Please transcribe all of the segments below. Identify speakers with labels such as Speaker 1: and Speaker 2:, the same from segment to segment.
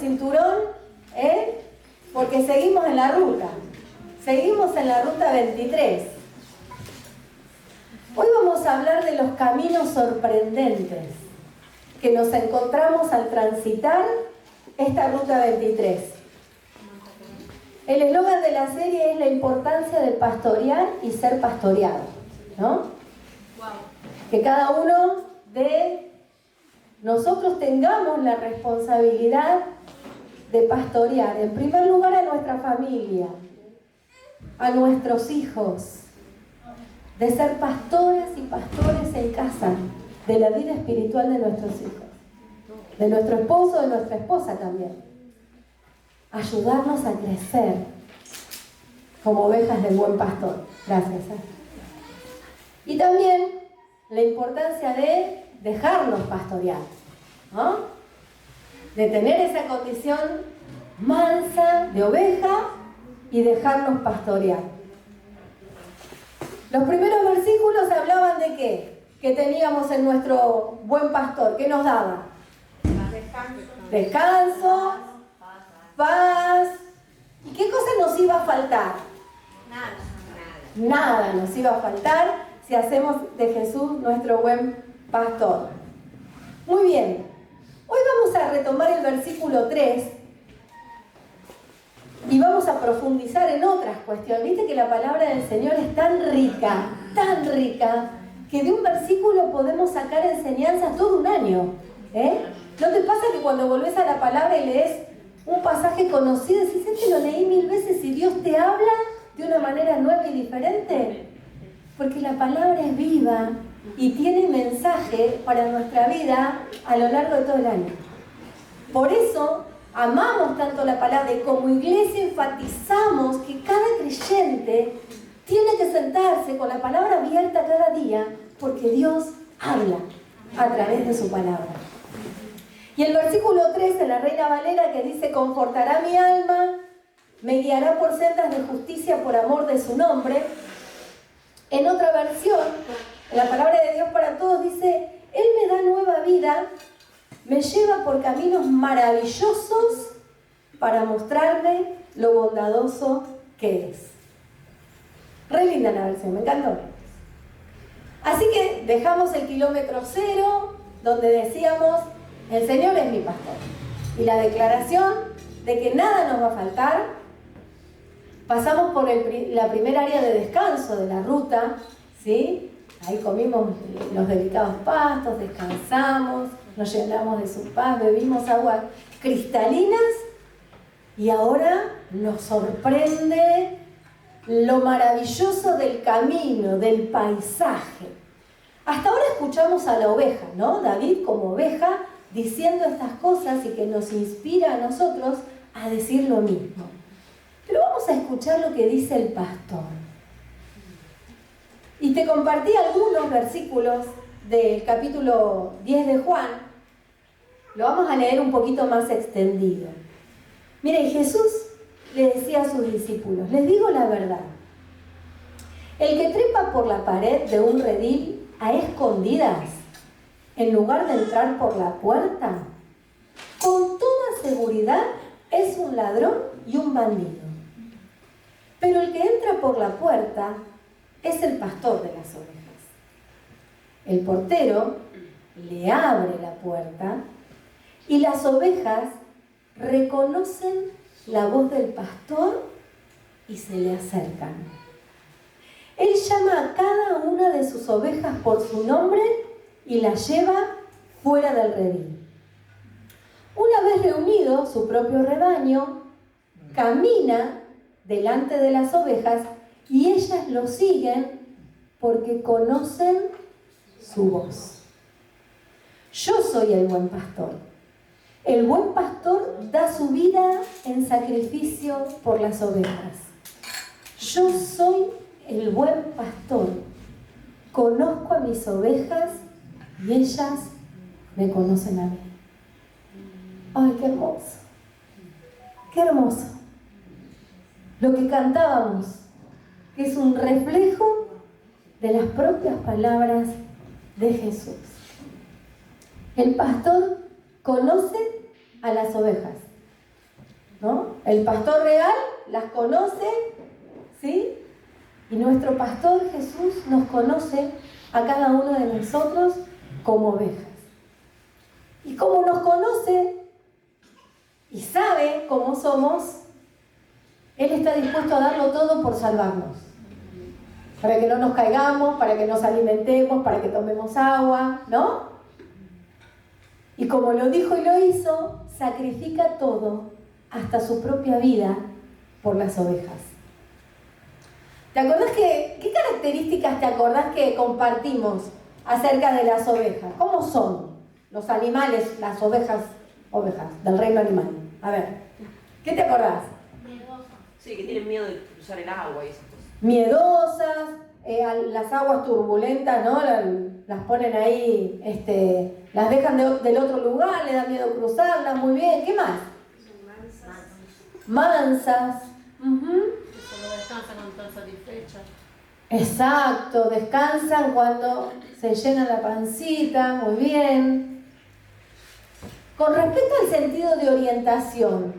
Speaker 1: cinturón, porque seguimos en la ruta. Seguimos en la ruta 23. Hoy vamos a hablar de los caminos sorprendentes que nos encontramos al transitar esta ruta 23. El eslogan de la serie es la importancia de pastorear y ser pastoreado, ¿no? Wow. Que cada uno de nosotros tengamos la responsabilidad de pastorear, en primer lugar, a nuestra familia, a nuestros hijos, de ser pastoras y pastores en casa, de la vida espiritual de nuestros hijos, de nuestro esposo, de nuestra esposa también. Ayudarnos a crecer como ovejas del buen pastor. Gracias. Y también la importancia de dejarnos pastorear, ¿no? De tener esa condición mansa de oveja y dejarnos pastorear. Los primeros versículos hablaban de qué? Que teníamos en nuestro buen pastor. ¿Qué nos daba? Descanso, paz. ¿Y qué cosa nos iba a faltar? Nada nos iba a faltar si hacemos de Jesús nuestro buen pastor. Muy bien. Hoy vamos a retomar el versículo 3 y vamos a profundizar en otras cuestiones. Viste que la palabra del Señor es tan rica, que de un versículo podemos sacar enseñanzas todo un año. ¿No te pasa que cuando volvés a la palabra y lees un pasaje conocido, decís, lo leí 1000 veces y Dios te habla de una manera nueva y diferente? Porque la palabra es viva y tiene mensaje para nuestra vida a lo largo de todo el año. Por eso amamos tanto la palabra y como iglesia enfatizamos que cada creyente tiene que sentarse con la palabra abierta cada día, porque Dios habla a través de su palabra. Y el versículo 3 de la Reina Valera, que dice: confortará mi alma, me guiará por sendas de justicia por amor de su nombre. En otra versión, en la palabra de Dios para todos, dice: Él me da nueva vida, me lleva por caminos maravillosos para mostrarme lo bondadoso que es. Re linda la versión, me encantó. Así que dejamos el kilómetro cero, donde decíamos: el Señor es mi pastor. Y la declaración de que nada nos va a faltar. Pasamos por la primera área de descanso de la ruta, ¿sí? Ahí comimos los delicados pastos, descansamos, nos llenamos de su paz, bebimos aguas cristalinas y ahora nos sorprende lo maravilloso del camino, del paisaje. Hasta ahora escuchamos a la oveja, ¿no? David como oveja diciendo estas cosas y que nos inspira a nosotros a decir lo mismo. Pero vamos a escuchar lo que dice el pastor. Y te compartí algunos versículos del capítulo 10 de Juan. Lo vamos a leer un poquito más extendido. Miren, Jesús le decía a sus discípulos: les digo la verdad. El que trepa por la pared de un redil a escondidas, en lugar de entrar por la puerta, con toda seguridad es un ladrón y un bandido. Pero el que entra por la puerta es el pastor de las ovejas. El portero le abre la puerta y las ovejas reconocen la voz del pastor y se le acercan. Él llama a cada una de sus ovejas por su nombre y las lleva fuera del redil. Una vez reunido su propio rebaño, camina delante de las ovejas y ellas lo siguen porque conocen su voz. Yo soy el buen pastor. El buen pastor da su vida en sacrificio por las ovejas. Yo soy el buen pastor. Conozco a mis ovejas y ellas me conocen a mí. ¡Ay, qué hermoso! ¡Qué hermoso! Lo que cantábamos, que es un reflejo de las propias palabras de Jesús. El pastor conoce a las ovejas. ¿no? El pastor real las conoce, ¿sí? Y nuestro pastor Jesús nos conoce a cada uno de nosotros como ovejas. Y como nos conoce y sabe cómo somos, Él está dispuesto a darlo todo por salvarnos. Para que no nos caigamos, para que nos alimentemos, para que tomemos agua, ¿no? Y como lo dijo y lo hizo, sacrifica todo, hasta su propia vida, por las ovejas. ¿Te acordás qué características te acordás que compartimos acerca de las ovejas? ¿Cómo son los animales, las ovejas del reino animal? A ver, ¿qué te acordás?
Speaker 2: Sí, que tienen miedo de cruzar el agua y esas cosas.
Speaker 1: Miedosas, las aguas turbulentas, ¿no? Las ponen ahí, las dejan del otro lugar, le da miedo cruzarlas, muy bien. ¿Qué más? Mansas.
Speaker 3: Solo descansan cuando están satisfechas.
Speaker 1: Exacto, descansan cuando se llena la pancita, muy bien. Con respecto al sentido de orientación,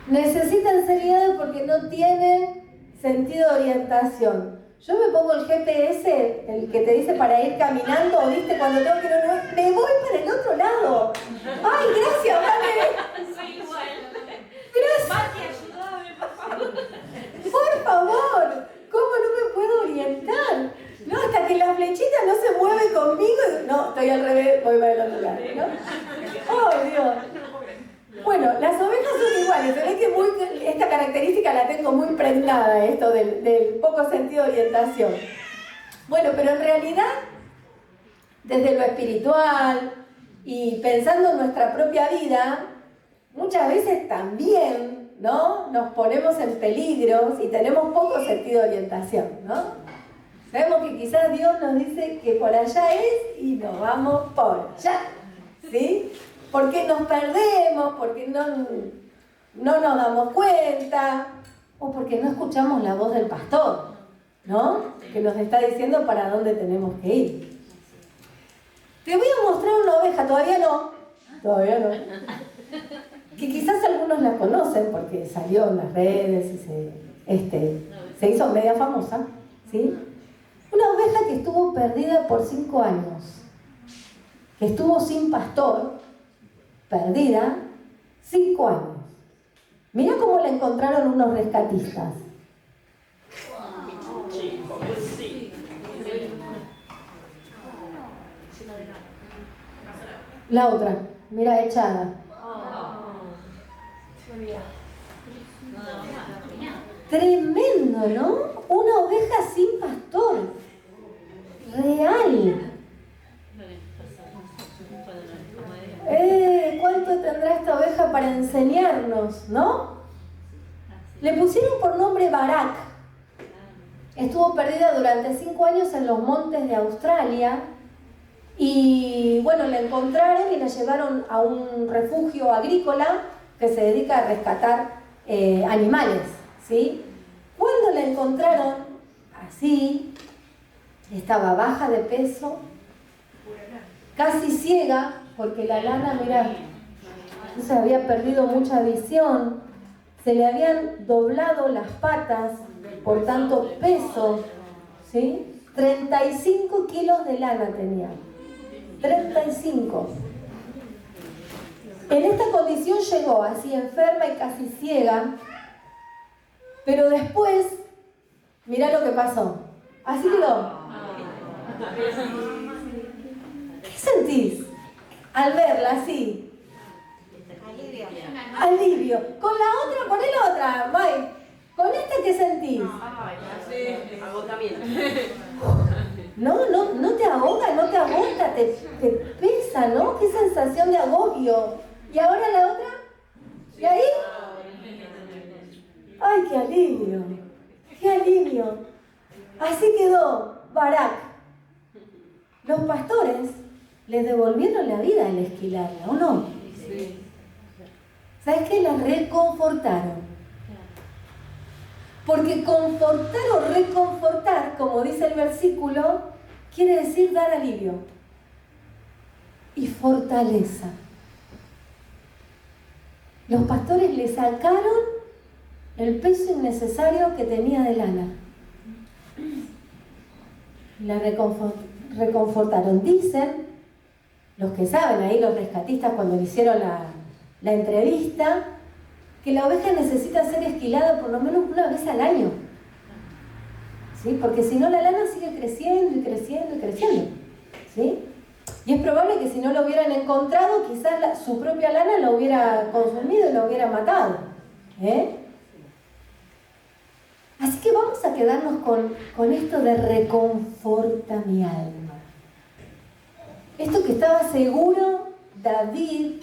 Speaker 1: necesitan ser guiados porque no tienen sentido de orientación. Yo me pongo el GPS, el que te dice para ir caminando, o viste cuando tengo que ir a un lugar, me voy para el otro lado. Ay, gracias, vale.
Speaker 3: Soy igual.
Speaker 1: Gracias.
Speaker 3: Mati, ayúdame, por favor.
Speaker 1: Por favor, ¿cómo no me puedo orientar? No, hasta que la flechita no se mueve conmigo. No, estoy al revés, voy para el otro lado, ¿no? ¡Ay, Dios! Bueno, las ovejas son iguales. Se ve que esta característica la tengo muy impregnada, esto del poco sentido de orientación. Bueno, pero en realidad, desde lo espiritual y pensando en nuestra propia vida, muchas veces también, ¿no? Nos ponemos en peligros y tenemos poco sentido de orientación, ¿no? Sabemos que quizás Dios nos dice que por allá es y nos vamos por allá, ¿sí? Porque nos perdemos, porque no nos damos cuenta, o porque no escuchamos la voz del pastor, ¿no? Que nos está diciendo para dónde tenemos que ir. Te voy a mostrar una oveja, todavía no, que quizás algunos la conocen porque salió en las redes y se hizo media famosa, ¿sí? Una oveja que estuvo perdida por 5 años, que estuvo sin pastor, perdida, 5 años. Mira cómo la encontraron unos rescatistas. La otra, mira, echada. Tremendo, ¿no? Una oveja sin pastor. Real. ¿Cuánto tendrá esta oveja para enseñarnos, no? Le pusieron por nombre Barak. Estuvo perdida durante 5 años en los montes de Australia. Y bueno, la encontraron y la llevaron a un refugio agrícola que se dedica a rescatar animales, ¿sí? Cuando la encontraron así, estaba baja de peso, casi ciega, porque la lana, mirá, se había perdido mucha visión, se le habían doblado las patas por tanto peso, ¿sí? 35 kilos de lana tenía. 35. En esta condición llegó así enferma y casi ciega, pero después, mirá lo que pasó. Así quedó. ¿Qué sentís al verla así? Alivio. Con la otra, poné la otra, May. ¿Con esta qué sentís?
Speaker 2: Agotamiento.
Speaker 1: No te ahoga, no te agota, te pesa, ¿no? Qué sensación de agobio. ¿Y ahora la otra? ¿Y ahí? ¡Ay, qué alivio! ¡Qué alivio! Así quedó Barak. Los pastores les devolvieron la vida al esquilarla, ¿o no?
Speaker 2: Sí.
Speaker 1: ¿Sabes qué? La reconfortaron. Porque confortar o reconfortar, como dice el versículo, quiere decir dar alivio y fortaleza. Los pastores le sacaron el peso innecesario que tenía de lana. La reconfortaron. Dicen, los que saben ahí, los rescatistas, cuando le hicieron la entrevista, que la oveja necesita ser esquilada por lo menos una vez al año. ¿Sí? Porque si no la lana sigue creciendo y creciendo y creciendo. ¿Sí? Y es probable que si no lo hubieran encontrado, quizás su propia lana lo hubiera consumido y lo hubiera matado. Así que vamos a quedarnos con esto de reconforta mi alma. Esto que estaba seguro David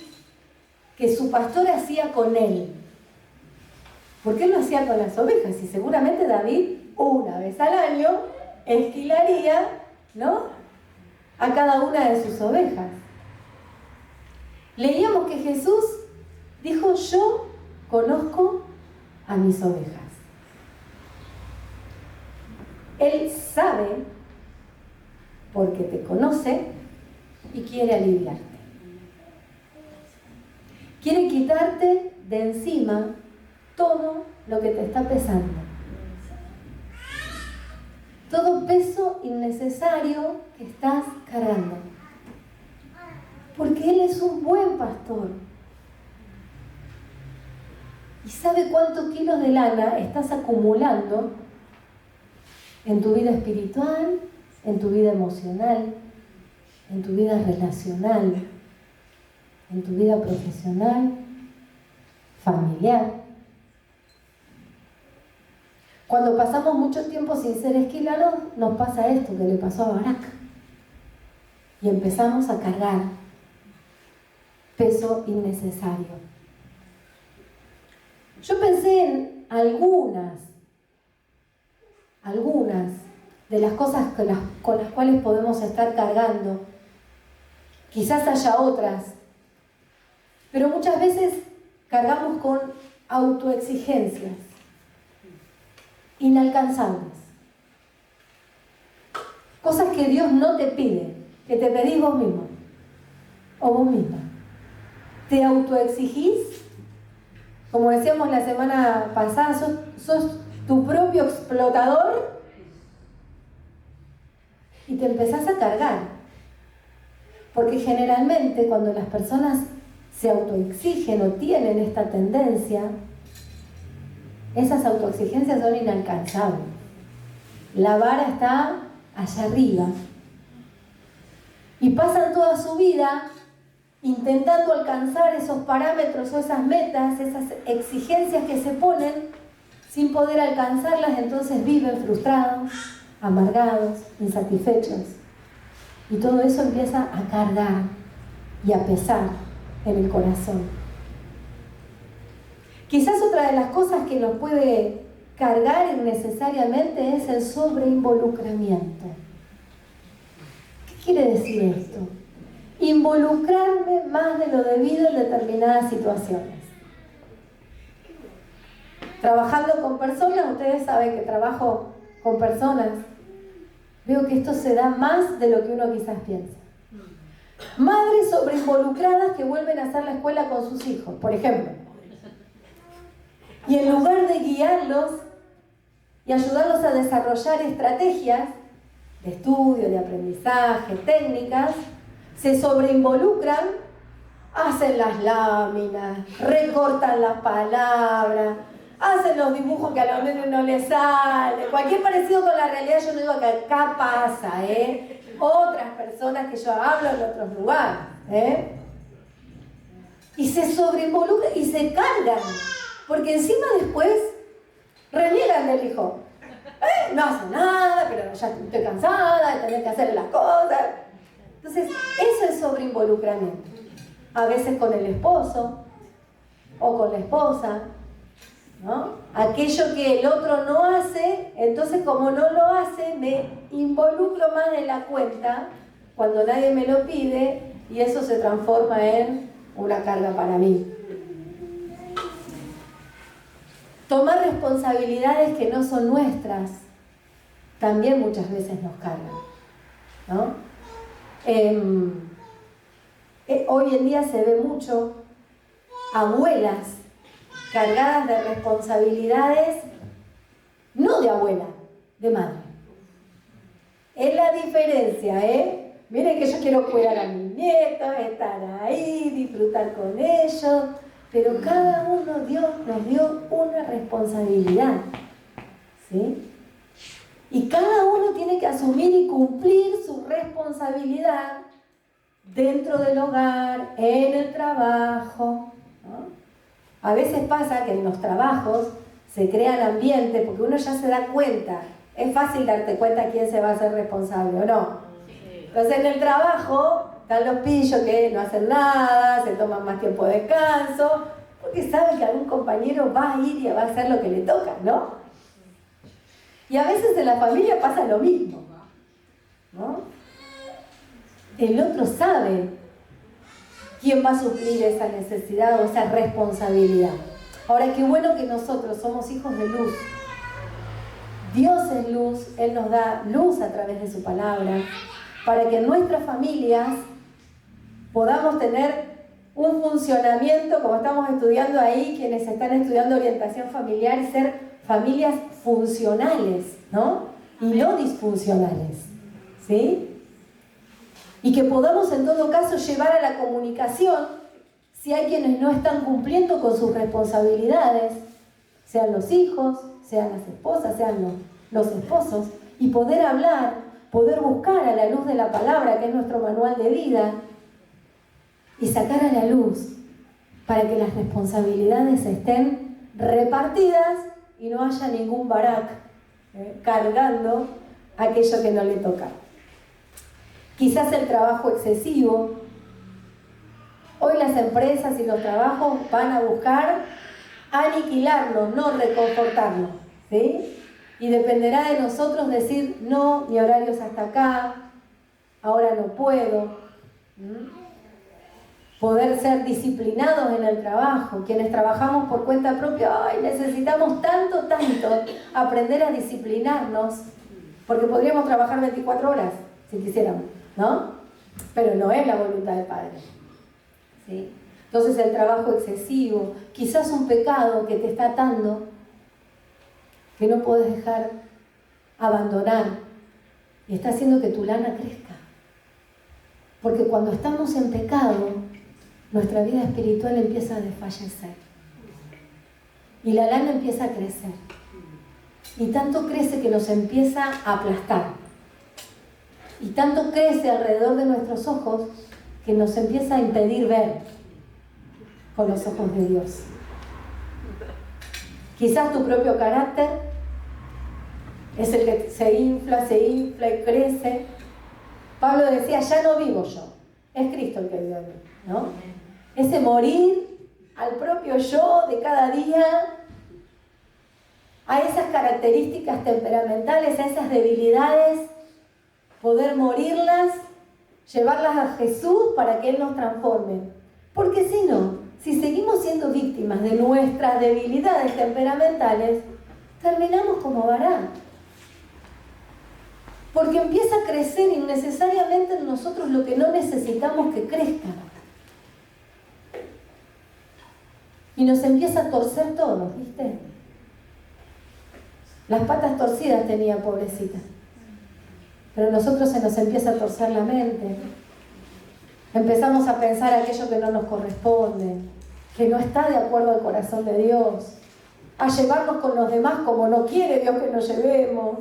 Speaker 1: que su pastor hacía con él. ¿Por qué lo hacía con las ovejas? Y seguramente David, una vez al año, esquilaría, ¿no?, a cada una de sus ovejas. Leíamos que Jesús dijo: yo conozco a mis ovejas. Él sabe, porque te conoce y quiere aliviarte. Quiere quitarte de encima todo lo que te está pesando. Todo peso innecesario que estás cargando. Porque Él es un buen pastor. Y sabe cuántos kilos de lana estás acumulando en tu vida espiritual, en tu vida emocional, en tu vida relacional, en tu vida profesional, familiar. Cuando pasamos mucho tiempo sin ser esquilados, nos pasa esto que le pasó a Barak. Y empezamos a cargar peso innecesario. Yo pensé en algunas de las cosas con las cuales podemos estar cargando. Quizás haya otras, pero muchas veces cargamos con autoexigencias inalcanzables. Cosas que Dios no te pide, que te pedís vos mismo o vos misma. ¿Te autoexigís? Como decíamos la semana pasada, sos tu propio explotador y te empezás a cargar. Porque generalmente cuando las personas se autoexigen o tienen esta tendencia, esas autoexigencias son inalcanzables. La vara está allá arriba. Y pasan toda su vida intentando alcanzar esos parámetros o esas metas, esas exigencias que se ponen, sin poder alcanzarlas. Entonces viven frustrados, amargados, insatisfechos. Y todo eso empieza a cargar y a pesar en el corazón. Quizás otra de las cosas que nos puede cargar innecesariamente es el sobreinvolucramiento. ¿Qué quiere decir esto? Involucrarme más de lo debido en determinadas situaciones. Trabajando con personas, ustedes saben que trabajo con personas, veo que esto se da más de lo que uno quizás piensa. Madres sobreinvolucradas que vuelven a hacer la escuela con sus hijos, por ejemplo. Y en lugar de guiarlos y ayudarlos a desarrollar estrategias de estudio, de aprendizaje, técnicas, se sobreinvolucran, hacen las láminas, recortan las palabras, hacen los dibujos que a los nenes no les sale. Cualquier parecido con la realidad, yo no digo que acá pasa, otras personas que yo hablo en otros lugares, y se sobreinvolucran y se cargan. Porque encima después reniegan del hijo. No hace nada, pero ya estoy cansada de tener que hacer las cosas. Entonces, eso es sobreinvolucramiento. A veces con el esposo o con la esposa, ¿no? Aquello que el otro no hace, entonces como no lo hace, me involucro más de la cuenta cuando nadie me lo pide y eso se transforma en una carga para mí. Tomar responsabilidades que no son nuestras también muchas veces nos cargan, ¿no? Hoy en día se ve mucho abuelas cargadas de responsabilidades, no de abuela, de madre. Es la diferencia, ¿eh? Miren que yo quiero cuidar a mis nietos, estar ahí, disfrutar con ellos, pero cada uno Dios nos dio una responsabilidad, ¿sí? Y cada uno tiene que asumir y cumplir su responsabilidad dentro del hogar, en el trabajo, ¿no? A veces pasa que en los trabajos se crea el ambiente porque uno ya se da cuenta. Es fácil darte cuenta quién se va a hacer responsable o no. Entonces en el trabajo están los pillos que no hacen nada, se toman más tiempo de descanso, porque saben que algún compañero va a ir y va a hacer lo que le toca, ¿no? Y a veces en la familia pasa lo mismo, ¿no? El otro sabe quién va a suplir esa necesidad o esa responsabilidad. Ahora, qué bueno que nosotros somos hijos de luz. Dios es luz, Él nos da luz a través de su palabra, para que en nuestras familias podamos tener un funcionamiento, como estamos estudiando ahí, quienes están estudiando orientación familiar, y ser familias funcionales, ¿no? Y no disfuncionales, ¿sí? Y que podamos en todo caso llevar a la comunicación si hay quienes no están cumpliendo con sus responsabilidades, sean los hijos, sean las esposas, sean los esposos, y poder hablar, poder buscar a la luz de la palabra, que es nuestro manual de vida, y sacar a la luz para que las responsabilidades estén repartidas y no haya ningún Barak cargando aquello que no le toca. Quizás el trabajo excesivo. Hoy las empresas y los trabajos van a buscar aniquilarnos, no reconfortarnos, ¿sí? Y dependerá de nosotros decir, no, mi horario es hasta acá, ahora no puedo. Poder ser disciplinados en el trabajo. Quienes trabajamos por cuenta propia, ay, necesitamos tanto aprender a disciplinarnos, porque podríamos trabajar 24 horas si quisiéramos, ¿no? Pero no es la voluntad del Padre, ¿sí? Entonces el trabajo excesivo, quizás un pecado que te está atando, que no puedes dejar abandonar, y está haciendo que tu lana crezca. Porque cuando estamos en pecado, nuestra vida espiritual empieza a desfallecer. Y la lana empieza a crecer. Y tanto crece que nos empieza a aplastar. Y tanto crece alrededor de nuestros ojos que nos empieza a impedir ver con los ojos de Dios. Quizás tu propio carácter es el que se infla y crece. Pablo decía, ya no vivo yo, es Cristo el que vive en mí, ¿no? Ese morir al propio yo de cada día, a esas características temperamentales, a esas debilidades, poder morirlas, llevarlas a Jesús para que Él nos transforme. Porque si no, si seguimos siendo víctimas de nuestras debilidades temperamentales, terminamos como Barán. Porque empieza a crecer innecesariamente en nosotros lo que no necesitamos que crezca. Y nos empieza a torcer todo, ¿viste? Las patas torcidas tenía, pobrecita. Pero a nosotros se nos empieza a torcer la mente. Empezamos a pensar aquello que no nos corresponde, que no está de acuerdo al corazón de Dios, a llevarnos con los demás como no quiere Dios que nos llevemos.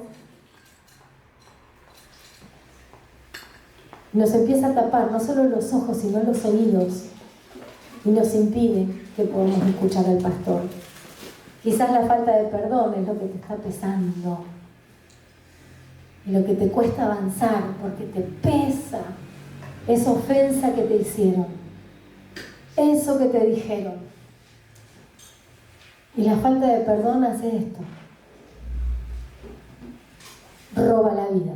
Speaker 1: Nos empieza a tapar no solo los ojos, sino los oídos, y nos impide que podamos escuchar al pastor. Quizás la falta de perdón es lo que te está pesando, y lo que te cuesta avanzar, porque te pesa esa ofensa que te hicieron, eso que te dijeron. Y la falta de perdón hace esto: roba la vida.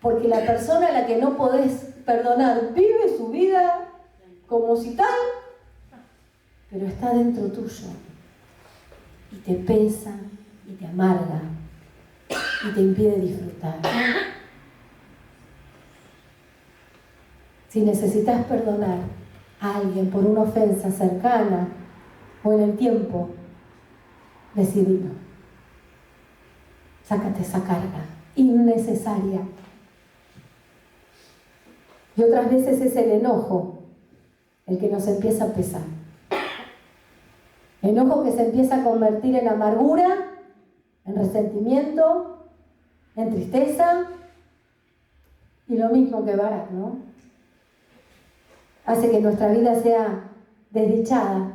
Speaker 1: Porque la persona a la que no podés perdonar vive su vida como si tal, pero está dentro tuyo. Y te pesa, y te amarga, y te impide disfrutar. Si necesitas perdonar, a alguien por una ofensa cercana o en el tiempo, decidilo. Sácate esa carga innecesaria. Y otras veces es el enojo el que nos empieza a pesar. Enojo que se empieza a convertir en amargura, en resentimiento, en tristeza, y lo mismo que Barak, ¿no? Hace que nuestra vida sea desdichada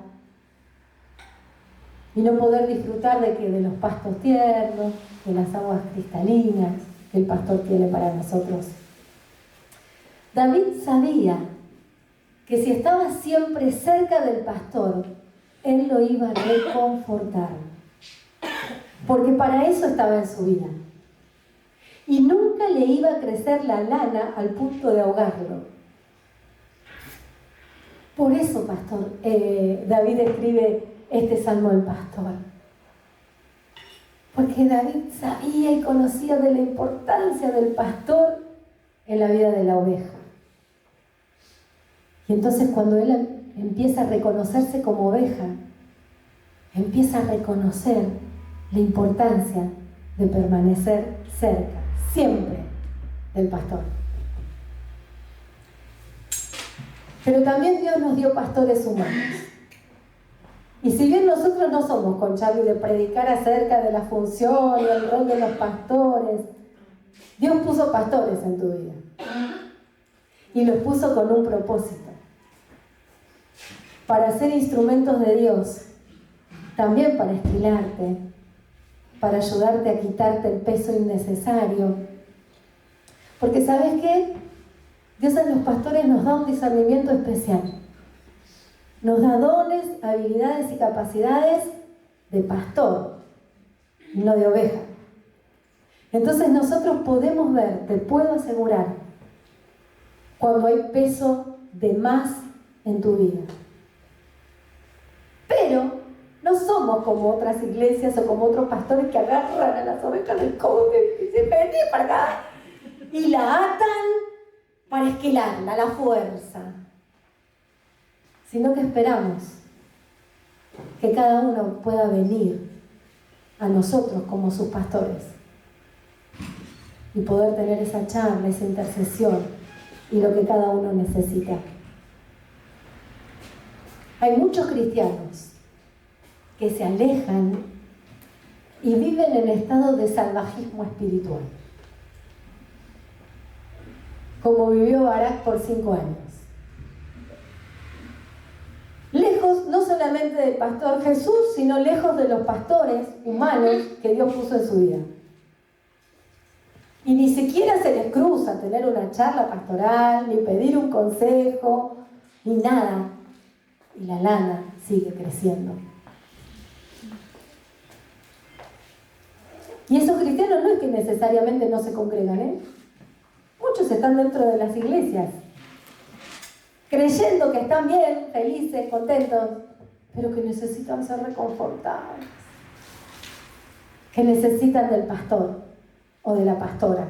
Speaker 1: y no poder disfrutar de los pastos tiernos, de las aguas cristalinas que el pastor tiene para nosotros. David sabía que si estaba siempre cerca del pastor, él lo iba a reconfortar, porque para eso estaba en su vida. Y nunca le iba a crecer la lana al punto de ahogarlo. Por eso, David escribe este salmo del pastor. Porque David sabía y conocía de la importancia del pastor en la vida de la oveja. Y entonces cuando él empieza a reconocerse como oveja, empieza a reconocer la importancia de permanecer cerca, siempre, del pastor. Pero también Dios nos dio pastores humanos. Y si bien nosotros no somos con Charlie de predicar acerca de la función y el rol de los pastores, Dios puso pastores en tu vida. Y los puso con un propósito. Para ser instrumentos de Dios, también para esquilarte, para ayudarte a quitarte el peso innecesario. Porque ¿sabes qué? Dios a los pastores nos da un discernimiento especial. Nos da dones, habilidades y capacidades de pastor, no de oveja. Entonces nosotros podemos ver, te puedo asegurar, cuando hay peso de más en tu vida. Pero no somos como otras iglesias o como otros pastores que agarran a las ovejas del cobre y dicen, vení para acá, y la atan para esquilarla a la fuerza. Sino que esperamos que cada uno pueda venir a nosotros como sus pastores y poder tener esa charla, esa intercesión y lo que cada uno necesita. Hay muchos cristianos que se alejan y viven en estado de salvajismo espiritual, como vivió Barak por 5 años. Lejos no solamente del pastor Jesús, sino lejos de los pastores humanos que Dios puso en su vida. Y ni siquiera se les cruza tener una charla pastoral, ni pedir un consejo, ni nada. Y la lana sigue creciendo. Y esos cristianos no es que necesariamente no se congregan, ¿eh? Muchos están dentro de las iglesias, creyendo que están bien, felices, contentos, pero que necesitan ser reconfortados, que necesitan del pastor o de la pastora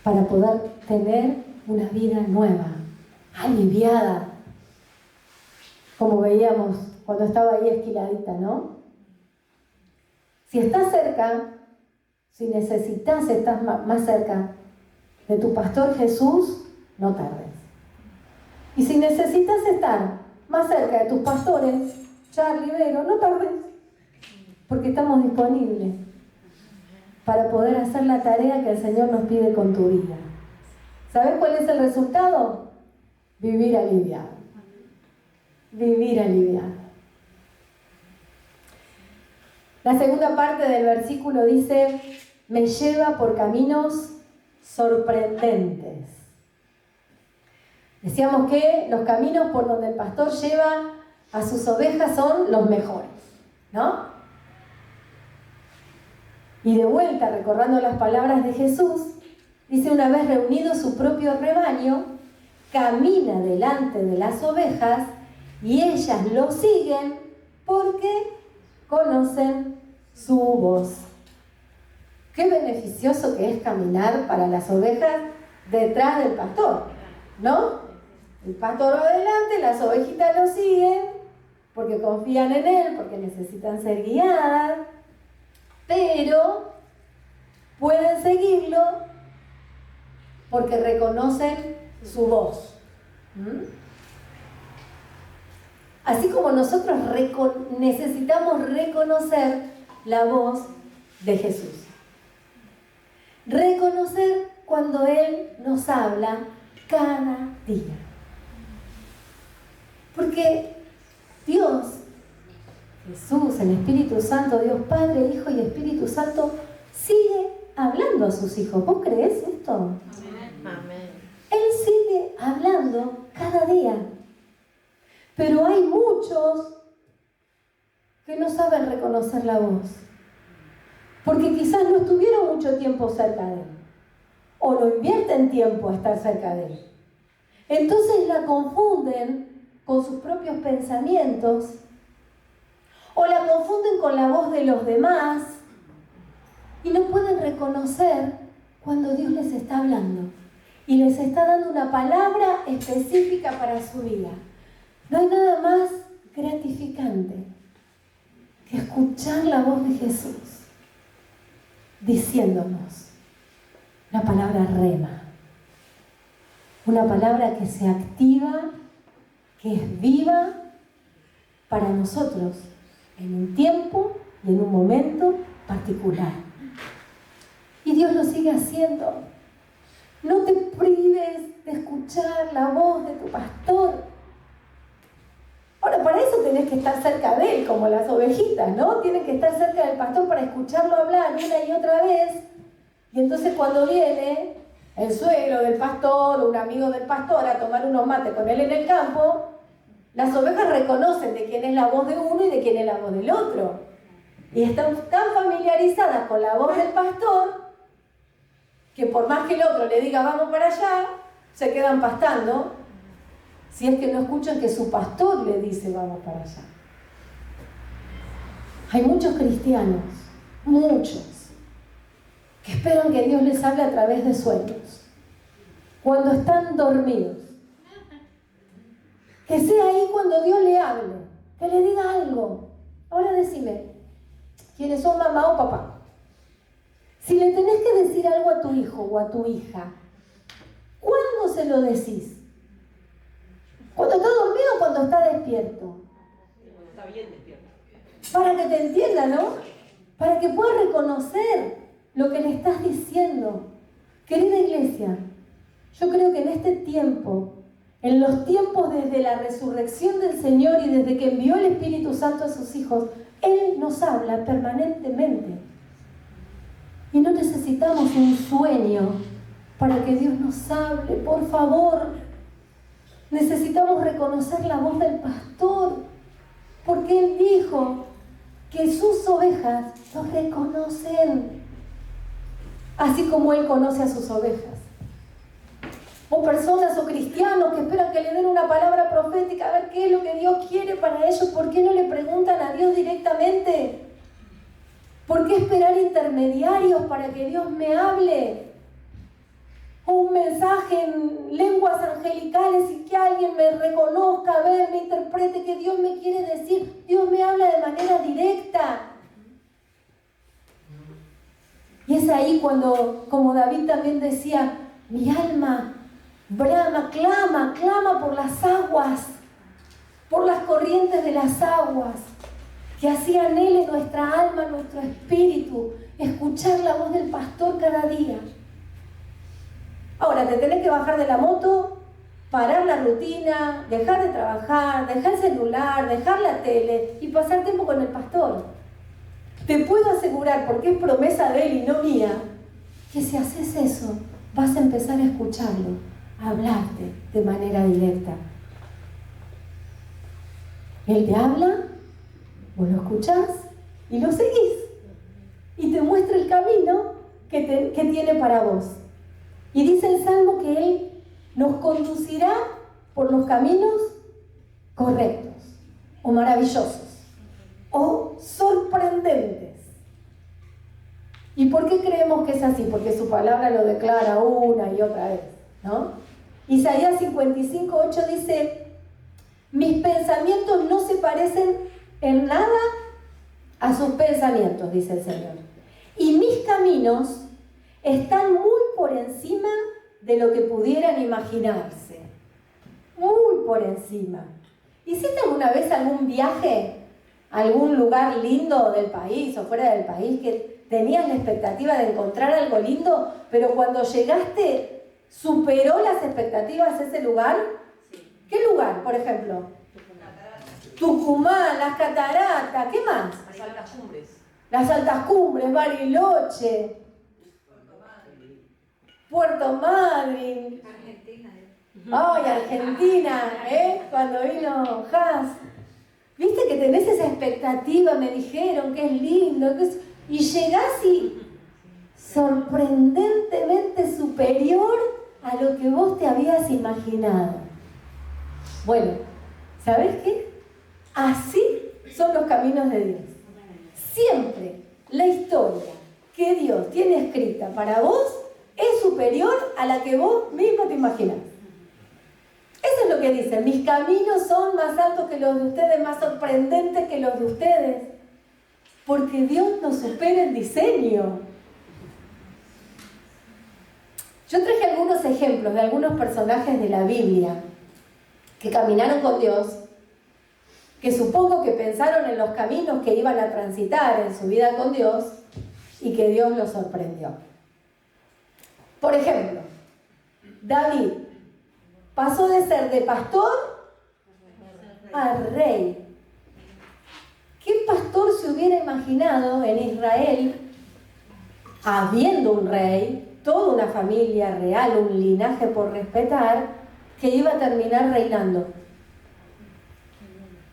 Speaker 1: para poder tener una vida nueva, aliviada, como veíamos cuando estaba ahí esquiladita, ¿no? Si estás cerca, si necesitas estar más cerca de tu pastor Jesús, no tardes. Y si necesitas estar más cerca de tus pastores, Charlie, Vero, no tardes, porque estamos disponibles para poder hacer la tarea que el Señor nos pide con tu vida. ¿Sabes cuál es el resultado? Vivir aliviado. Vivir aliviado. La segunda parte del versículo dice, me lleva por caminos sorprendentes. Decíamos que los caminos por donde el pastor lleva a sus ovejas son los mejores, ¿no? Y de vuelta, recordando las palabras de Jesús, dice, una vez reunido su propio rebaño, camina delante de las ovejas y ellas lo siguen porque conocen su voz. Qué beneficioso que es caminar para las ovejas detrás del pastor, ¿no? El pastor va adelante, las ovejitas lo siguen, porque confían en él, porque necesitan ser guiadas, pero pueden seguirlo porque reconocen su voz. Así como nosotros necesitamos reconocer la voz de Jesús. Reconocer cuando Él nos habla cada día. Porque Dios, Jesús, el Espíritu Santo, Dios Padre, Hijo y Espíritu Santo, sigue hablando a sus hijos. ¿Vos creés esto?
Speaker 3: Amén.
Speaker 1: Él sigue hablando cada día. Pero hay muchos que no saben reconocer la voz. Porque quizás no estuvieron mucho tiempo cerca de Él. O no invierten tiempo a estar cerca de Él. Entonces la confunden con sus propios pensamientos. O la confunden con la voz de los demás. Y no pueden reconocer cuando Dios les está hablando. Y les está dando una palabra específica para su vida. No hay nada más gratificante que escuchar la voz de Jesús diciéndonos la palabra rema, una palabra que se activa, que es viva para nosotros en un tiempo y en un momento particular. Y Dios lo sigue haciendo. No te prives de escuchar la voz de tu pastor. Ahora, para eso tenés que estar cerca de él, como las ovejitas, ¿no? Tienen que estar cerca del pastor para escucharlo hablar una y otra vez. Y entonces cuando viene el suegro del pastor o un amigo del pastor a tomar unos mates con él en el campo, las ovejas reconocen de quién es la voz de uno y de quién es la voz del otro. Y están tan familiarizadas con la voz del pastor que por más que el otro le diga vamos para allá, se quedan pastando. Si es que no escuchan que su pastor le dice vamos para allá. Hay muchos cristianos, muchos, que esperan que Dios les hable a través de sueños, cuando están dormidos. Que sea ahí cuando Dios le hable, que le diga algo. Ahora decime, ¿quiénes son mamá o papá? Si le tenés que decir algo a tu hijo o a tu hija, ¿cuándo se lo decís? ¿Cuando está dormido o cuando está despierto?
Speaker 2: Cuando está bien despierto.
Speaker 1: Para que te entienda, ¿no? Para que pueda reconocer lo que le estás diciendo. Querida iglesia, yo creo que en este tiempo, en los tiempos desde la resurrección del Señor y desde que envió el Espíritu Santo a sus hijos, Él nos habla permanentemente. Y no necesitamos un sueño para que Dios nos hable, por favor. Necesitamos reconocer la voz del pastor, porque Él dijo que sus ovejas lo reconocen, así como Él conoce a sus ovejas. O personas o cristianos que esperan que le den una palabra profética, a ver qué es lo que Dios quiere para ellos. ¿Por qué no le preguntan a Dios directamente? ¿Por qué esperar intermediarios para que Dios me hable? O un mensaje en lenguas angelicales y que alguien me reconozca, a ver, me interprete que Dios me quiere decir. Dios me habla de manera directa. Y es ahí cuando, como David también decía, mi alma brama, clama por las aguas, por las corrientes de las aguas. Que así anhele nuestra alma, nuestro espíritu, escuchar la voz del pastor cada día. Ahora, te tenés que bajar de la moto, parar la rutina, dejar de trabajar, dejar el celular, dejar la tele y pasar tiempo con el pastor. Te puedo asegurar, porque es promesa de él y no mía, que si haces eso, vas a empezar a escucharlo, a hablarte de manera directa. Él te habla, vos lo escuchás y lo seguís. Y te muestra el camino que tiene para vos. Y dice el Salmo que Él nos conducirá por los caminos correctos, o maravillosos, o sorprendentes. ¿Y por qué creemos que es así? Porque su palabra lo declara una y otra vez, ¿no? Isaías 55:8 dice: mis pensamientos no se parecen en nada a sus pensamientos, dice el Señor. Y mis caminos están muy por encima de lo que pudieran imaginarse. Muy por encima. ¿Hiciste alguna vez algún viaje a algún lugar lindo del país o fuera del país que tenías la expectativa de encontrar algo lindo, pero cuando llegaste superó las expectativas ese lugar?
Speaker 2: Sí.
Speaker 1: ¿Qué lugar, por ejemplo? Tucumán, las cataratas, ¿qué más?
Speaker 2: Las altas cumbres.
Speaker 1: Las altas cumbres, Bariloche, Puerto Madryn.
Speaker 4: Argentina.
Speaker 1: ¡Ay, Argentina! Cuando vino Haas. Viste que tenés esa expectativa, me dijeron que es lindo, y llegás y sorprendentemente superior a lo que vos te habías imaginado. Bueno, ¿sabés qué? Así son los caminos de Dios. Siempre la historia que Dios tiene escrita para vos es superior a la que vos mismo te imaginás. Eso es lo que dice: mis caminos son más altos que los de ustedes, más sorprendentes que los de ustedes, porque Dios nos supera en diseño. Yo traje algunos ejemplos de algunos personajes de la Biblia que caminaron con Dios, que supongo que pensaron en los caminos que iban a transitar en su vida con Dios y que Dios los sorprendió. Por ejemplo, David pasó de ser de pastor a rey. ¿Qué pastor se hubiera imaginado en Israel, habiendo un rey, toda una familia real, un linaje por respetar, que iba a terminar reinando?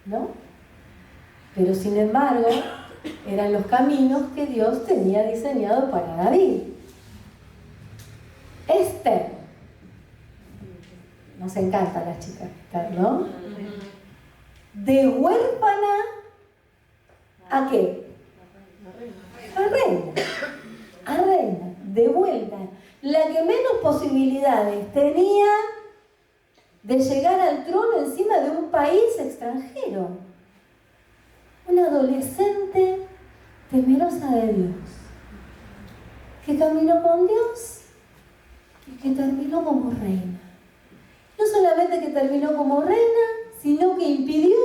Speaker 1: ¿No? Pero sin embargo, eran los caminos que Dios tenía diseñado para David. Esther. Nos encantan las chicas, ¿no? De huérfana ¿a qué? A reina. A reina, de vuelta. La que menos posibilidades tenía de llegar al trono encima de un país extranjero. Una adolescente temerosa de Dios, que caminó con Dios y que terminó como reina. No solamente que terminó como reina, sino que impidió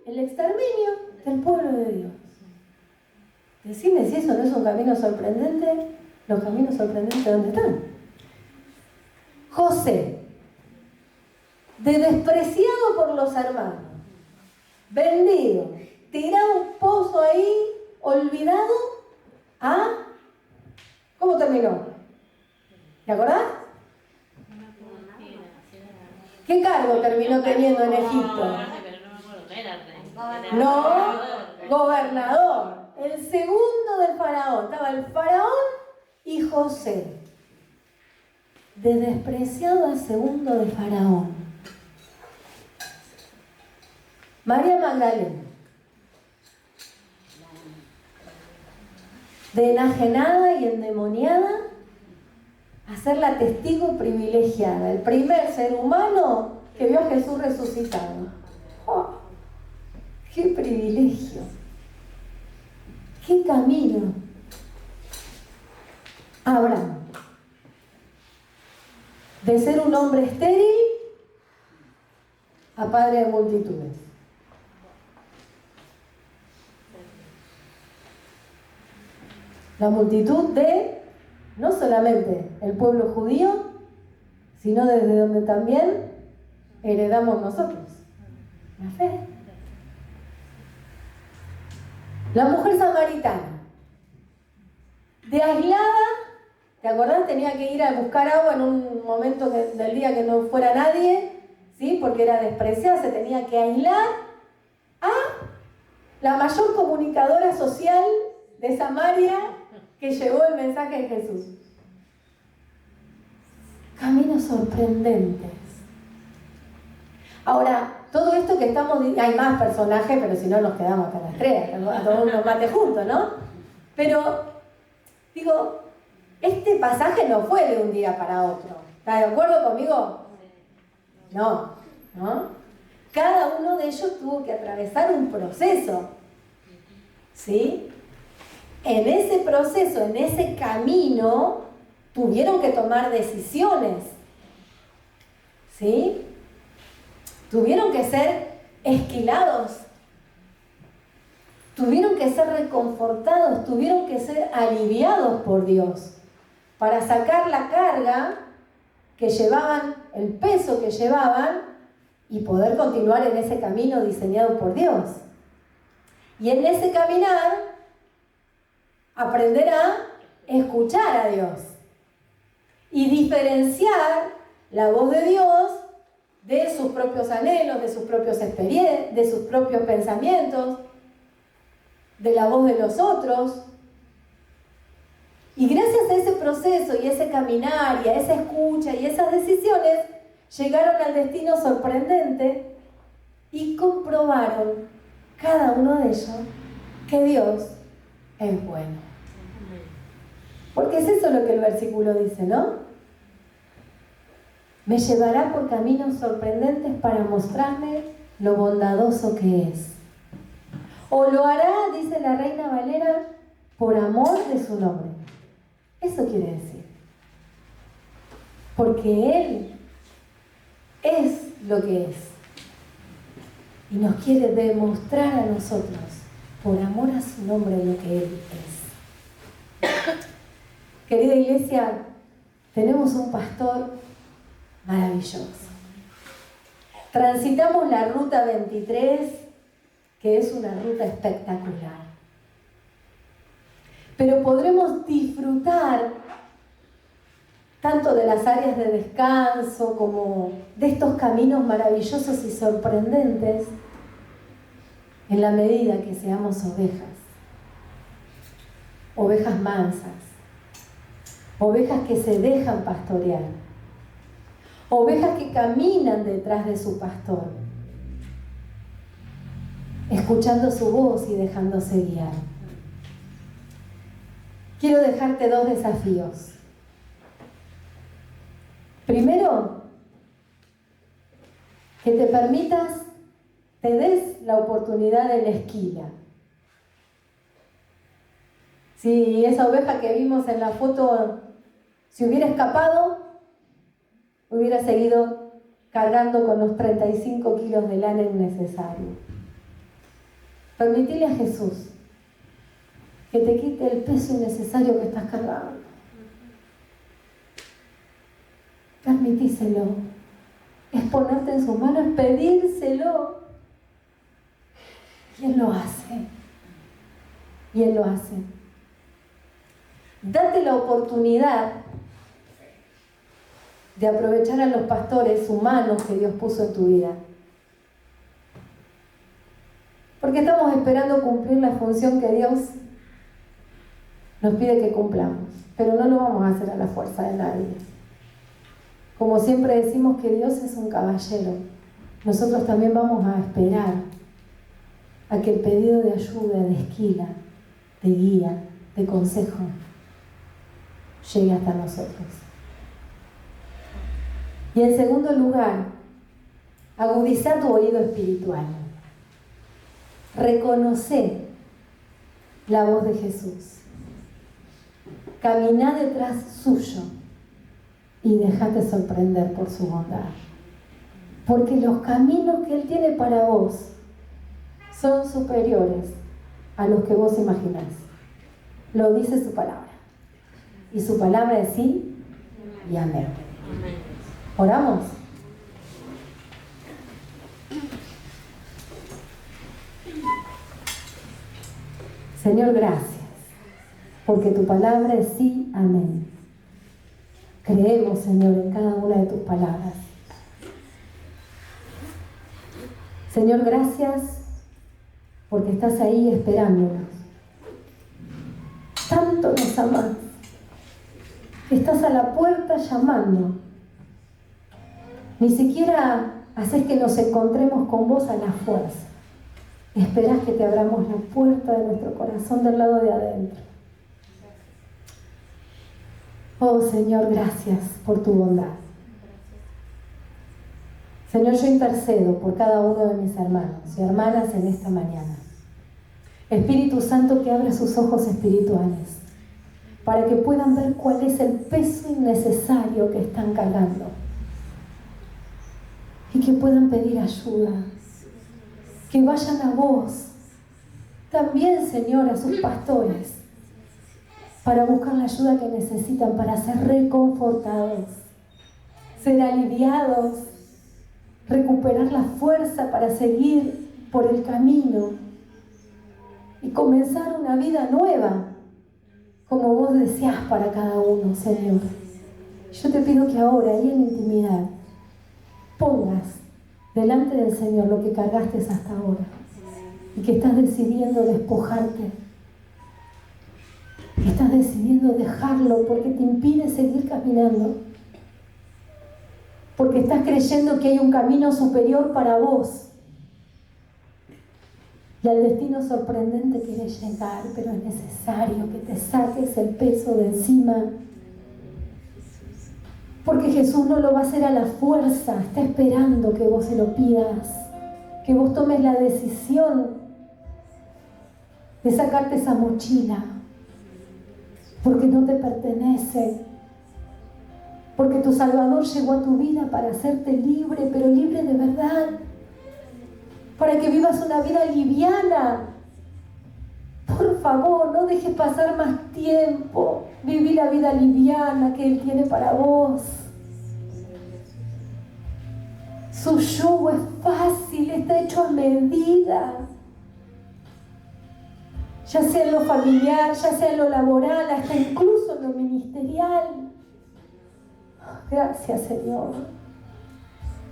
Speaker 1: el exterminio del pueblo de Dios. Decime si eso no es un camino sorprendente. Los caminos sorprendentes, ¿dónde están? José, de despreciado por los hermanos, vendido, tirado a un pozo ahí, olvidado, ¿ah? ¿Cómo terminó? ¿Te acordás? ¿Qué cargo terminó teniendo en Egipto? No, gobernador. El segundo del faraón. Estaba el faraón y José. De despreciado al segundo de faraón. María Magdalena. De enajenada y endemoniada a ser la testigo privilegiada, el primer ser humano que vio a Jesús resucitado. ¡Oh! ¡Qué privilegio! ¡Qué camino! Abraham, de ser un hombre estéril a padre de multitudes. La multitud de no solamente el pueblo judío, sino desde donde también heredamos nosotros, la fe. La mujer samaritana, de aislada, ¿te acordás? Tenía que ir a buscar agua en un momento del día que no fuera nadie, ¿sí? Porque era despreciada, se tenía que aislar a la mayor comunicadora social de Samaria que llevó el mensaje de Jesús. Caminos sorprendentes. Ahora, todo esto que estamos... Hay más personajes, pero si no nos quedamos hasta las 3, a tomar unos mates juntos, ¿no? Pero, digo, este pasaje no fue de un día para otro. ¿Estás de acuerdo conmigo? No, ¿no? Cada uno de ellos tuvo que atravesar un proceso, ¿sí? En ese proceso, en ese camino, tuvieron que tomar decisiones, ¿sí? Tuvieron que ser esquilados, tuvieron que ser reconfortados, tuvieron que ser aliviados por Dios para sacar la carga que llevaban, el peso que llevaban y poder continuar en ese camino diseñado por Dios. Y en ese caminar, aprender a escuchar a Dios y diferenciar la voz de Dios de sus propios anhelos, de sus propios de sus propios pensamientos, de la voz de los otros. Y gracias a ese proceso y ese caminar y a esa escucha y esas decisiones, llegaron al destino sorprendente y comprobaron cada uno de ellos que Dios es bueno. Porque es eso lo que el versículo dice, ¿no? Me llevará por caminos sorprendentes para mostrarme lo bondadoso que es. O lo hará, dice la Reina Valera, por amor de su nombre. Eso quiere decir. Porque Él es lo que es. Y nos quiere demostrar a nosotros, por amor a su nombre, lo que Él es. Querida iglesia, tenemos un pastor maravilloso. Transitamos la ruta 23, que es una ruta espectacular. Pero podremos disfrutar tanto de las áreas de descanso como de estos caminos maravillosos y sorprendentes en la medida que seamos ovejas mansas, ovejas que se dejan pastorear, ovejas que caminan detrás de su pastor, escuchando su voz y dejándose guiar. Quiero dejarte 2 desafíos. Primero, que te permitas, te des la oportunidad de la esquila. Si esa oveja que vimos en la foto se hubiera escapado, hubiera seguido cargando con los 35 kilos de lana innecesario. Permitile a Jesús que te quite el peso innecesario que estás cargando. Permitíselo. Es ponerte en sus manos, pedírselo. Y Él lo hace. Y Él lo hace. Date la oportunidad de aprovechar a los pastores humanos que Dios puso en tu vida. Porque estamos esperando cumplir la función que Dios nos pide que cumplamos. Pero no lo vamos a hacer a la fuerza de nadie. Como siempre decimos que Dios es un caballero, nosotros también vamos a esperar a que el pedido de ayuda, de esquila, de guía, de consejo, llegue hasta nosotros. Y en segundo lugar, agudizar tu oído espiritual. Reconocer la voz de Jesús. Caminá detrás suyo y déjate sorprender por su bondad. Porque los caminos que Él tiene para vos son superiores a los que vos imaginás. Lo dice su palabra. Y su palabra es sí y amén. ¿Oramos? Señor, gracias, porque tu palabra es sí, amén. Creemos, Señor, en cada una de tus palabras. Señor, gracias porque estás ahí esperándonos. Tanto nos amás. Estás a la puerta llamando. Ni siquiera haces que nos encontremos con vos a la fuerza. Esperás que te abramos la puerta de nuestro corazón del lado de adentro. Oh Señor, gracias por tu bondad. Señor, yo intercedo por cada uno de mis hermanos y hermanas en esta mañana. Espíritu Santo, que abra sus ojos espirituales para que puedan ver cuál es el peso innecesario que están cargando y que puedan pedir ayuda, que vayan a vos, también, Señor, a sus pastores, para buscar la ayuda que necesitan para ser reconfortados, ser aliviados, recuperar la fuerza para seguir por el camino y comenzar una vida nueva, como vos deseás para cada uno, Señor. Yo te pido que ahora, ahí en intimidad, pongas delante del Señor lo que cargaste hasta ahora y que estás decidiendo despojarte, que estás decidiendo dejarlo porque te impide seguir caminando, porque estás creyendo que hay un camino superior para vos y al destino sorprendente quieres llegar, pero es necesario que te saques el peso de encima, porque Jesús no lo va a hacer a la fuerza, está esperando que vos se lo pidas, que vos tomes la decisión de sacarte esa mochila, porque no te pertenece, porque tu Salvador llegó a tu vida para hacerte libre, pero libre de verdad, para que vivas una vida liviana. Por favor, no dejes pasar más tiempo, viví la vida liviana que Él tiene para vos. Su yugo es fácil, está hecho a medida, ya sea en lo familiar, ya sea en lo laboral, hasta incluso en lo ministerial. Gracias, Señor.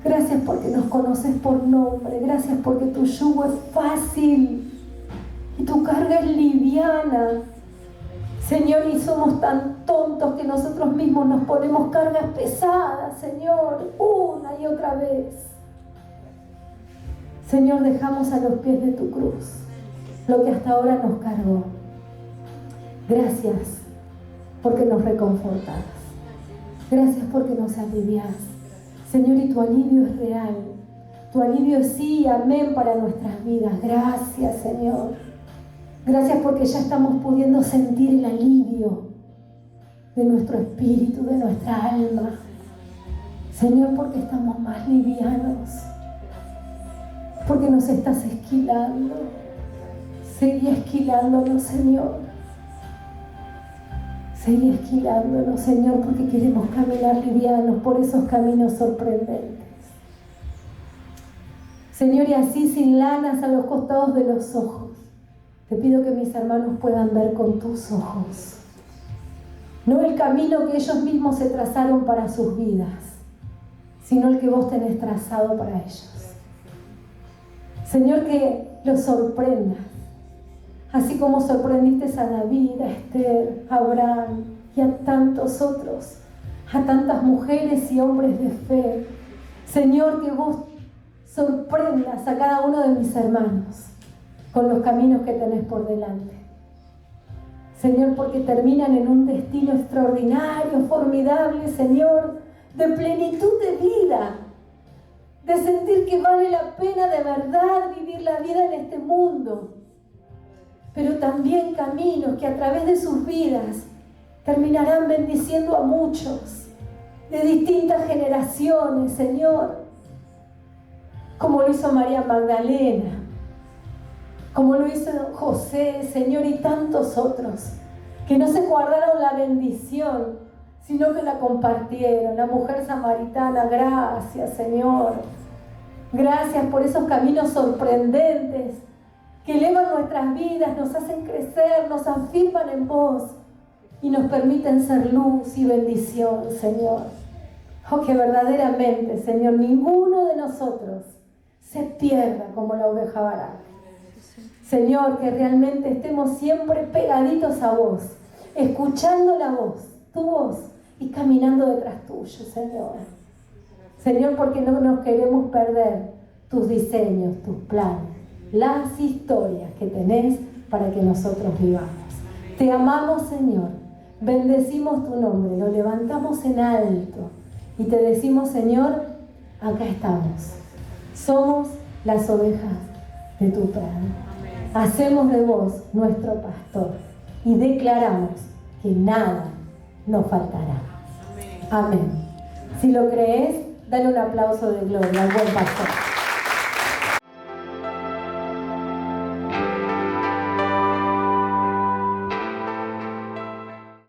Speaker 1: Gracias porque nos conoces por nombre. Gracias porque tu yugo es fácil y tu carga es liviana. Señor, y somos tan tontos que nosotros mismos nos ponemos cargas pesadas, Señor, una y otra vez. Señor, dejamos a los pies de tu cruz lo que hasta ahora nos cargó. Gracias porque nos reconfortas. Gracias porque nos alivias. Señor, y tu alivio es real. Tu alivio es sí, amén para nuestras vidas. Gracias, Señor. Gracias porque ya estamos pudiendo sentir el alivio de nuestro espíritu, de nuestra alma. Señor, porque estamos más livianos. Porque nos estás esquilando. Seguí esquilándonos, Señor. Seguí esquilándonos, Señor, porque queremos caminar livianos por esos caminos sorprendentes. Señor, y así sin lanas a los costados de los ojos, te pido que mis hermanos puedan ver con tus ojos. No el camino que ellos mismos se trazaron para sus vidas, sino el que vos tenés trazado para ellos. Señor, que los sorprendas. Así como sorprendiste a David, a Esther, a Abraham y a tantos otros, a tantas mujeres y hombres de fe. Señor, que vos sorprendas a cada uno de mis hermanos con los caminos que tenés por delante. Señor, porque terminan en un destino extraordinario, formidable, Señor, de plenitud de vida, de sentir que vale la pena de verdad vivir la vida en este mundo. Pero también caminos que a través de sus vidas terminarán bendiciendo a muchos de distintas generaciones, Señor, como lo hizo María Magdalena, como lo hizo José, Señor, y tantos otros, que no se guardaron la bendición, sino que la compartieron. La mujer samaritana, gracias, Señor. Gracias por esos caminos sorprendentes que elevan nuestras vidas, nos hacen crecer, nos afirman en vos y nos permiten ser luz y bendición, Señor. Oh, que verdaderamente, Señor, ninguno de nosotros se pierda como la oveja varada. Señor, que realmente estemos siempre pegaditos a vos, escuchando la voz, tu voz, y caminando detrás tuyo, Señor. Señor, porque no nos queremos perder tus diseños, tus planes, las historias que tenés para que nosotros vivamos. Te amamos, Señor, bendecimos tu nombre, lo levantamos en alto y te decimos, Señor, acá estamos. Somos las ovejas de tu prado. Hacemos de vos nuestro pastor y declaramos que nada nos faltará. Amén. Si lo crees, dale un aplauso de gloria al buen pastor.